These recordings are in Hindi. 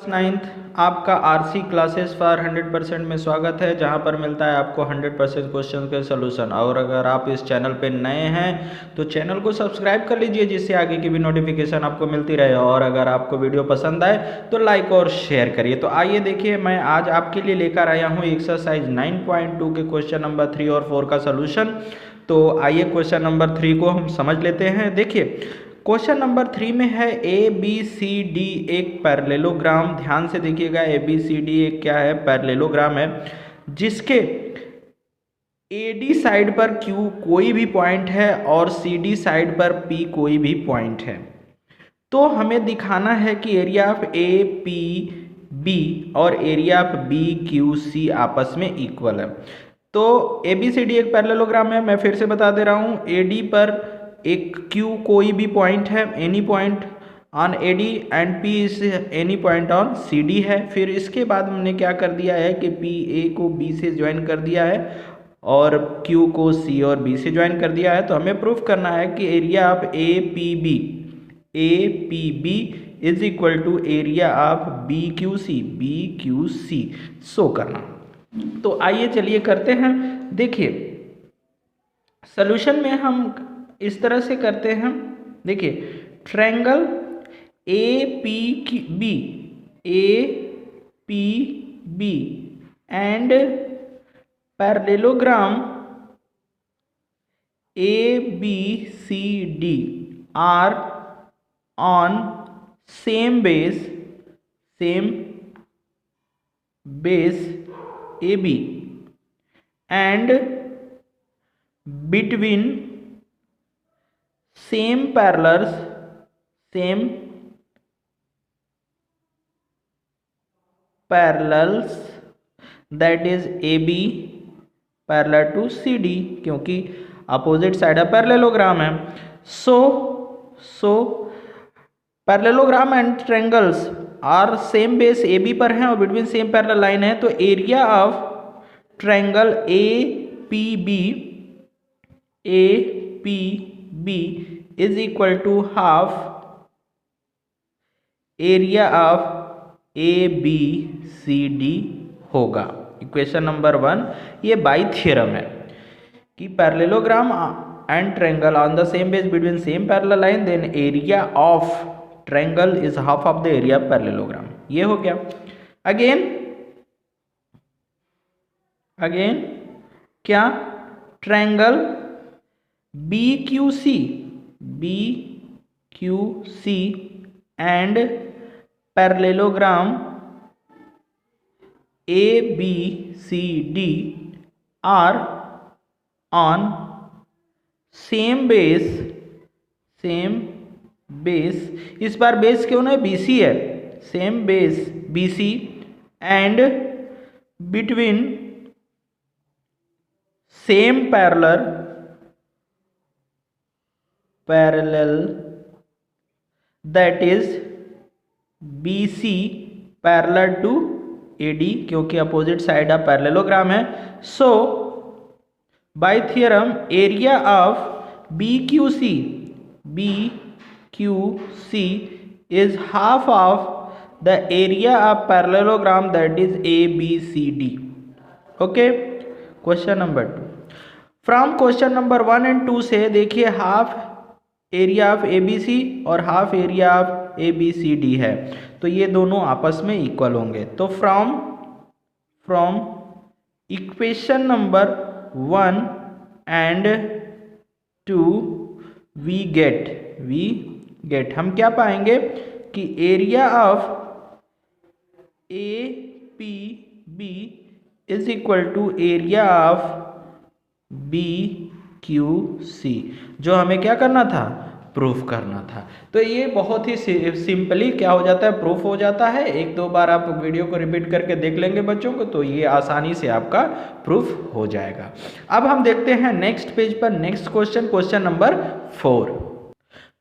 नाइन्थ आपका आरसी क्लासेस फॉर 100% में स्वागत है, जहां पर मिलता है आपको 100% क्वेश्चन के सलूशन। और अगर आप इस चैनल पे नए हैं तो चैनल को सब्सक्राइब कर लीजिए, जिससे आगे की भी नोटिफिकेशन आपको मिलती रहे। और अगर आपको वीडियो पसंद आए तो लाइक और शेयर करिए। तो आइए देखिए, मैं आज आपके लिए लेकर आया हूँ एक्सरसाइज 9.2 के क्वेश्चन नंबर 3 और 4 का सलूशन। तो आइए क्वेश्चन नंबर 3 को हम समझ लेते हैं। देखिए, क्वेश्चन नंबर 3 में है ए बी सी डी एक पैरेललोग्राम। ध्यान से देखिएगा, ए बी सी डी एक क्या है, पैरेललोग्राम है, जिसके ए डी साइड पर क्यू कोई भी पॉइंट है और सी डी साइड पर पी कोई भी पॉइंट है। तो हमें दिखाना है कि area of A P B और area of B Q C आपस में इक्वल है। तो ए बी सी डी एक पैरेललोग्राम है, मैं फिर से बता दे रहा हूँ। ए डी पर एक क्यू कोई भी पॉइंट है, any point on A D, and P is any point on C D है। फिर इसके बाद हमने क्या कर दिया है कि पी ए को बी से ज्वाइन कर दिया है और क्यू को सी और बी से ज्वाइन कर दिया है। तो हमें प्रूफ करना है कि area of A P B is equal to area of B Q C show करना। तो आइए चलिए करते हैं। देखिए, सॉल्यूशन में हम इस तरह से करते हैं। देखिए, triangle A P B and parallelogram A B C D are on same base AB and between same parallels that is AB parallel to CD, क्योंकि अपोजिट साइड है, पैरेललोग्राम है। So parallelogram and triangles are same base A B पर हैं और बिटवीन सेम पैरेलल लाइन है। तो area of triangle A P B is equal to half area of A B C D होगा। इक्वेशन नंबर 1 ये बाई थ्योरम है कि parallelogram and triangle on the same base between same parallel line, then area of triangle is half of the area of parallelogram। ये हो गया। अगेन क्या, triangle B Q C and parallelogram A B C D are on same base, इस बार बेस क्यों ना BC है, same base BC and between same parallel that is BC parallel to AD, क्योंकि अपोजिट साइड ऑफ पैरेललोग्राम है। So by theorem area of BQC is half of the area of parallelogram that is ABCD। Okay, question number 2 from question number 1 and 2 से देखिए, हाफ एरिया ऑफ ABC और हाफ एरिया ऑफ ABCD है, तो ये दोनों आपस में इक्वल होंगे। तो from equation number 1 and 2 we get हम क्या पाएंगे कि area of APB is equal to area of BQC, जो हमें क्या करना था, प्रूफ करना था। तो ये बहुत ही सिंपली क्या हो जाता है, प्रूफ हो जाता है। एक दो बार आप वीडियो को रिपीट करके देख लेंगे बच्चों को, तो ये आसानी से आपका प्रूफ हो जाएगा। अब हम देखते हैं नेक्स्ट पेज पर next question number 4।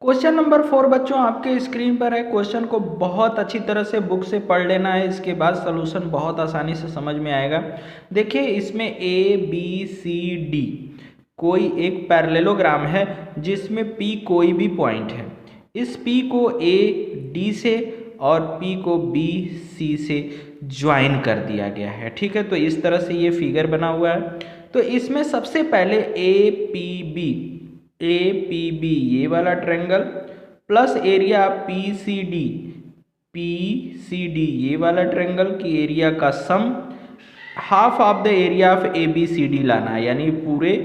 Question number 4 बच्चों आपके स्क्रीन पर है। क्वेश्चन को बहुत अच्छी तरह से बुक से पढ़ लेना है, इसके बाद सॉल्यूशन बहुत आसानी से समझ में आएगा। देखिए, इसमें ABCD कोई एक पैरेललोग्राम है जिसमें P कोई भी पॉइंट है। इस P को A D से और P को BC से ज्वाइन कर दिया गया है। ठीक है, तो इस तरह से ये फिगर बना हुआ है। तो इसमें सबसे पहले APB ये वाला ट्रायंगल प्लस एरिया PCD ये वाला ट्रायंगल की एरिया का sum half of the area of ABCD लाना है, यानी पूरे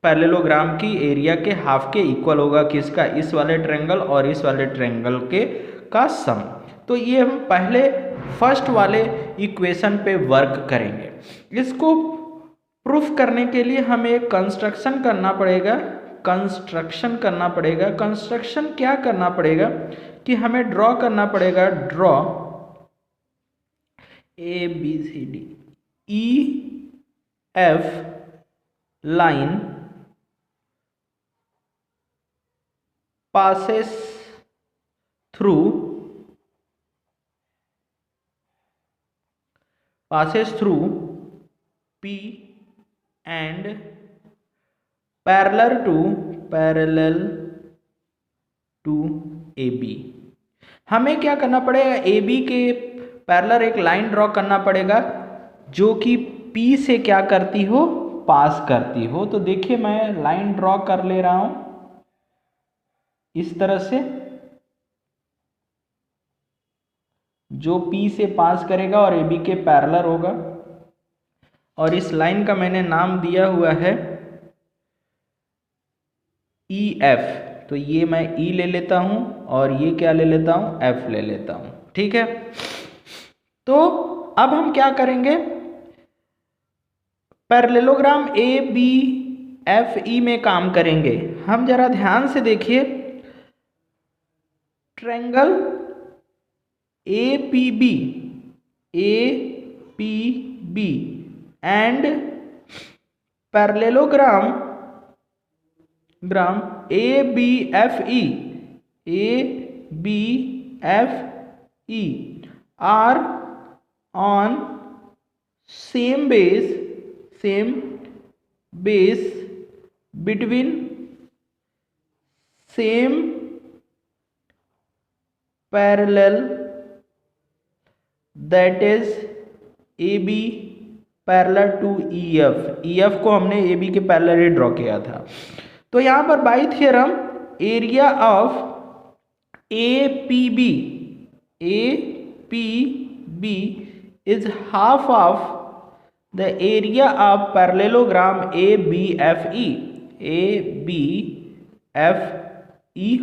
पैरेललोग्राम की एरिया के हाफ के इक्वल होगा किसका, इस वाले ट्रायंगल और इस वाले ट्रायंगल के का सम। तो ये हम पहले फर्स्ट वाले इक्वेशन पे वर्क करेंगे। इसको प्रूफ करने के लिए हमें एक कंस्ट्रक्शन करना पड़ेगा। कंस्ट्रक्शन क्या करना पड़ेगा कि हमें ड्रॉ करना पड़ेगा, draw ABCD EF line passes through P and parallel to AB। हमें क्या करना पड़ेगा, AB के पैरेलल एक लाइन ड्रॉ करना पड़ेगा जो कि P से क्या करती हो, पास करती हो। तो देखिए मैं लाइन ड्रॉ कर ले रहा हूं इस तरह से, जो P से पास करेगा और AB के पैरेलल होगा, और इस लाइन का मैंने नाम दिया हुआ है EF। तो ये मैं E ले लेता हूं और ये क्या ले लेता हूं, F ले लेता हूं। ठीक है, तो अब हम क्या करेंगे, पैरेललोग्राम ABFE में काम करेंगे। हम जरा ध्यान से देखिए, triangle APB and parallelogram ABFE are on same base between same parallel, that is AB parallel to EF को हमने AB के पैरेलल ही ड्रॉ किया था। तो यहाँ पर by theorem area of APB is half of the area of parallelogram ABFE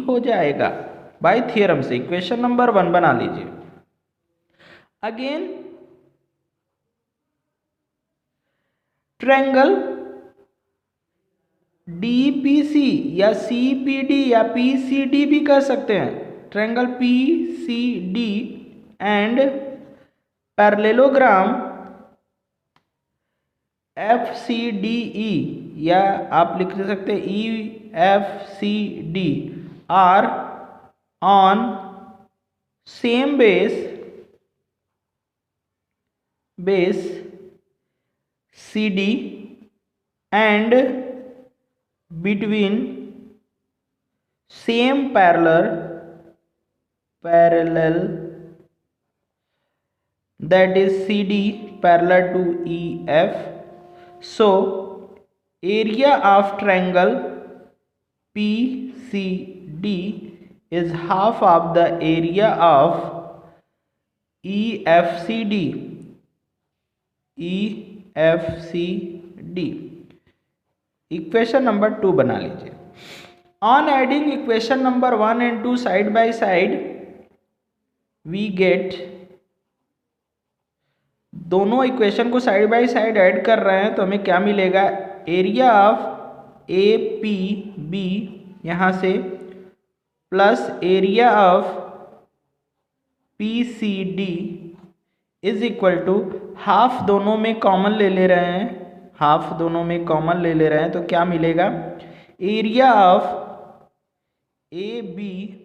हो जाएगा बाय थ्योरम से। इक्वेशन नंबर 1 बना लीजिए। अगेन ट्रायंगल DPC या CPD या PCD भी कर सकते हैं। Triangle PCD and parallelogram FCDE या आप लिख सकते हैं EFCD are on same base CD and between same parallel that is CD parallel to EF. So area of triangle PCD is half of the area of EFCD. Equation number 2 बना लीजिए। On adding equation number 1 and 2 side by side we get, दोनों इक्वेशन को साइड बाय साइड ऐड कर रहे हैं तो हमें क्या मिलेगा, एरिया ऑफ APB यहाँ से plus area of PCD is equal to half, दोनों में कॉमन ले ले रहे हैं, तो क्या मिलेगा, area of ABFE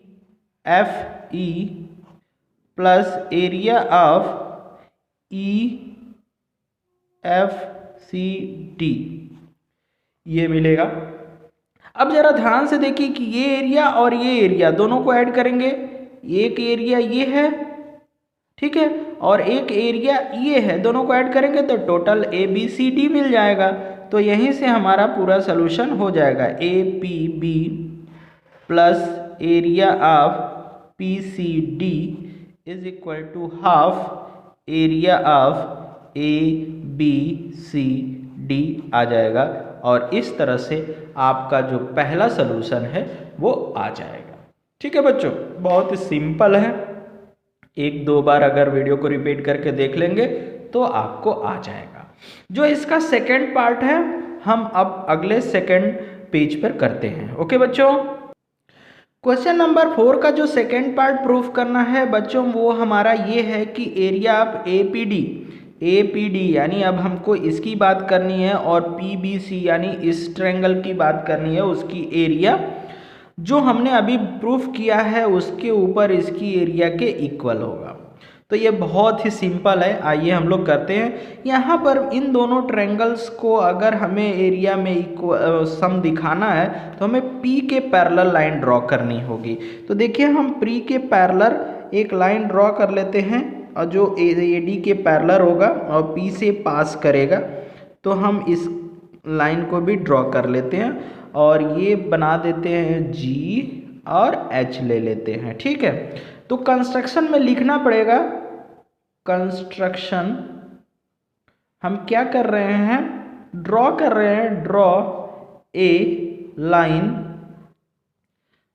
plus area of EFCD ये मिलेगा। अब जरा ध्यान से देखिए कि ये एरिया और ये एरिया दोनों को ऐड करेंगे, एक एरिया ये है, ठीक है, और एक एरिया ये है, दोनों को ऐड करेंगे तो टोटल ABCD मिल जाएगा। तो यहीं से हमारा पूरा सोल्यूशन हो जाएगा। APB plus area of PCD is equal to half area of ABCD आ जाएगा। और इस तरह से आपका जो पहला सोल्यूशन है वो आ जाएगा। ठीक है बच्चों, बहुत ही सिंपल है। एक दो बार अगर वीडियो को रिपीट करके देख लेंगे तो आपको आ जाएगा। जो इसका सेकंड पार्ट है हम अब अगले सेकंड पेज पर करते हैं। ओके बच्चों, क्वेश्चन नंबर 4 का जो सेकंड पार्ट प्रूफ करना है बच्चों वो हमारा ये है कि एरिया ऑफ APD यानी अब हमको इसकी बात करनी है और PBC यानी इस ट्रायंगल की बात करनी है, उसकी एरिया जो हमने अभी प्रूफ किया है उसके ऊपर इसकी एरिया के इक्वल होगा। तो ये बहुत ही सिंपल है, आइए हम लोग करते हैं। यहाँ पर इन दोनों ट्रायंगल्स को अगर हमें एरिया में सम दिखाना है तो हमें P के पैरेलल लाइन ड्रॉ करनी होगी। तो देखिए हम P के पैरेलल एक लाइन ड्रॉ कर लेते हैं और जो AD के पैरेलल होगा और P से पास करेगा, तो हम इस लाइन को भी ड्रॉ कर लेते हैं और ये बना देते हैं G और H ले लेते हैं। ठीक है, तो कंस्ट्रक्शन में लिखना पड़ेगा। कंस्ट्रक्शन हम क्या कर रहे हैं, ड्रॉ कर रहे हैं, draw a line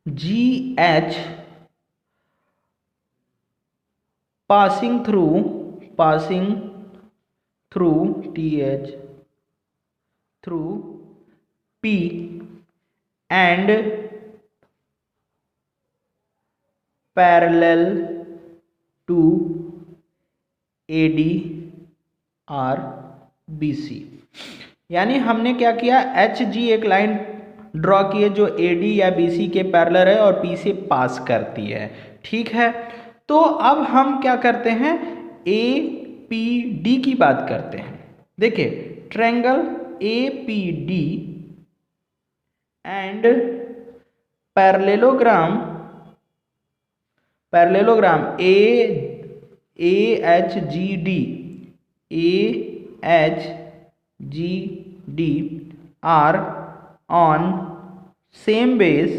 GH passing through TH through P and parallel to AD or BC। यानी हमने क्या किया, HG एक लाइन ड्रॉ की है जो AD या BC के पैरेलल है और P से पास करती है। ठीक है, तो अब हम क्या करते हैं, APD की बात करते हैं। देखिए triangle APD and parallelogram AHGD are on same base,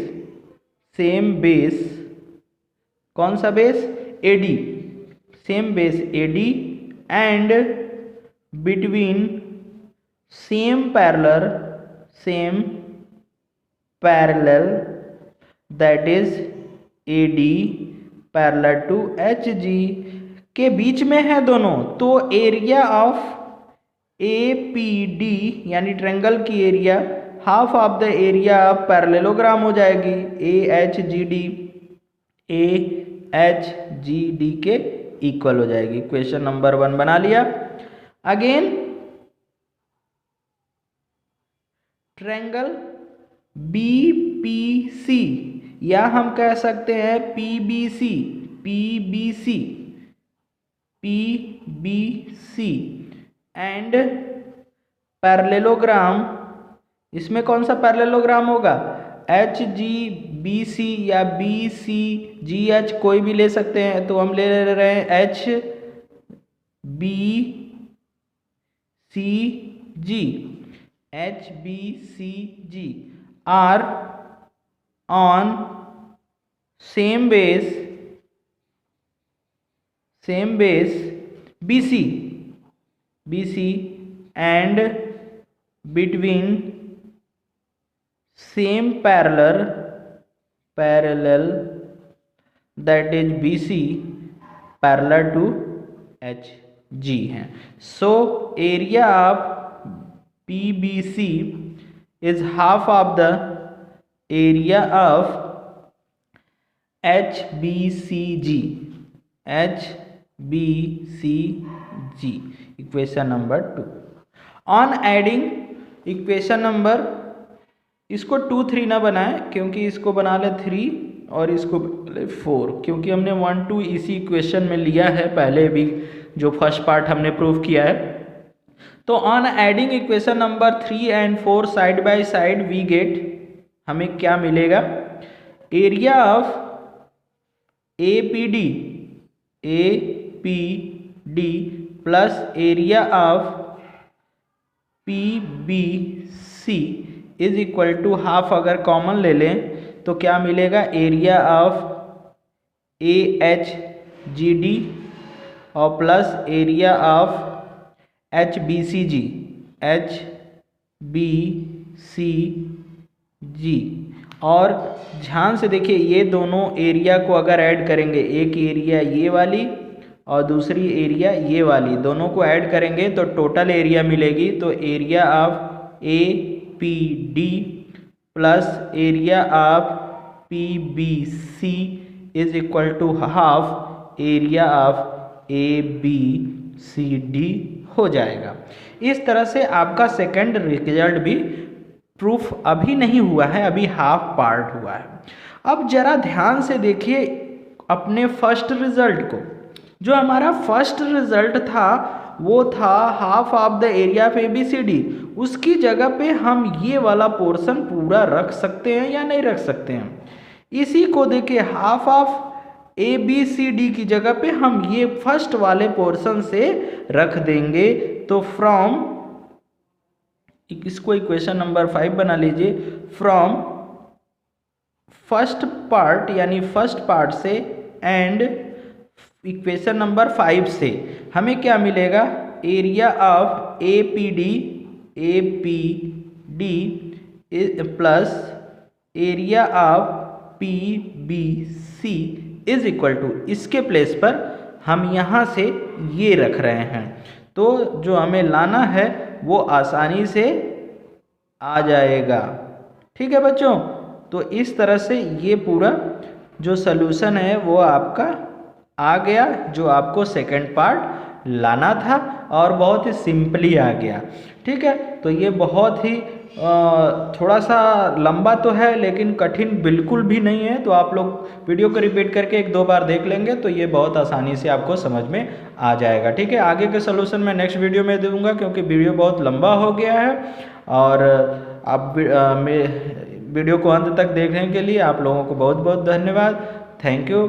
कौन सा base, AD, same base AD and between same parallel that is AD parallel to HG के बीच में है दोनों। तो एरिया ऑफ APD यानी ट्रायंगल की area half of the area of parallelogram हो जाएगी, AHGD के इक्वल हो जाएगी। क्वेश्चन नंबर 1 बना लिया। अगेन ट्रायंगल BPC या हम कह सकते हैं PBC एंड पैरेललोग्राम, इसमें कौन सा पैरेललोग्राम होगा, HGBC या BCGH कोई भी ले सकते हैं, तो हम ले रहे हैं HBCG are on same base BC and between same parallel that is BC parallel to HG हैं। So area of PBC is half of the area of HBCG। Equation number 2 on adding equation number, इसको 2 3 ना बनाए क्योंकि इसको बना ले 3 और इसको बना ले 4, क्योंकि हमने 1 2 इसी इक्वेशन में लिया है पहले भी, जो फर्स्ट पार्ट हमने प्रूव किया है। तो on adding equation number 3 and 4 side by side we get, हमें क्या मिलेगा, area of APD plus area of PBC is equal to half. अगर कॉमन ले लें तो क्या मिलेगा, एरिया ऑफ AHGD और प्लस एरिया ऑफ HBCG और ध्यान से देखिए ये दोनों एरिया को अगर ऐड करेंगे, एक एरिया ये वाली और दूसरी एरिया ये वाली, दोनों को ऐड करेंगे तो टोटल एरिया मिलेगी। तो area of APD plus area of PBC is equal to half area of ABCD हो जाएगा। इस तरह से आपका सेकंड रिजल्ट भी प्रूफ अभी नहीं हुआ है, अभी हाफ पार्ट हुआ है। अब जरा ध्यान से देखिए अपने फर्स्ट रिजल्ट को। जो हमारा फर्स्ट रिजल्ट था वो था half of the area of ABCD। उसकी जगह पे हम ये वाला पोर्शन पूरा रख सकते हैं या नहीं रख सकते हैं। इसी को देखिए हाफ ऑफ ABCD की जगह पे हम ये फर्स्ट वाले पोर्शन से रख देंगे। तो फ्रॉम, इसको इक्वेशन नंबर 5 बना लीजिए। फ्रॉम फर्स्ट पार्ट यानी फर्स्ट पार्ट से एंड इक्वेशन नंबर 5 से हमें क्या मिलेगा, area of APD plus area of PBC is equal to, इसके प्लेस पर हम यहाँ से ये रख रहे हैं तो जो हमें लाना है वो आसानी से आ जाएगा। ठीक है बच्चों, तो इस तरह से ये पूरा जो सलूशन है वो आपका आ गया, जो आपको सेकंड पार्ट लाना था और बहुत ही सिंपली आ गया। ठीक है, तो ये बहुत ही थोड़ा सा लंबा तो है लेकिन कठिन बिल्कुल भी नहीं है। तो आप लोग वीडियो को रिपीट करके 1-2 बार देख लेंगे तो ये बहुत आसानी से आपको समझ में आ जाएगा। ठीक है, आगे के सलूशन मैं नेक्स्ट वीडियो में दूंगा क्योंकि वीडियो बहुत लंबा हो गया है। और आप वीडियो को अंत तक देखने के लिए आप लोगों को बहुत बहुत धन्यवाद। Thank you.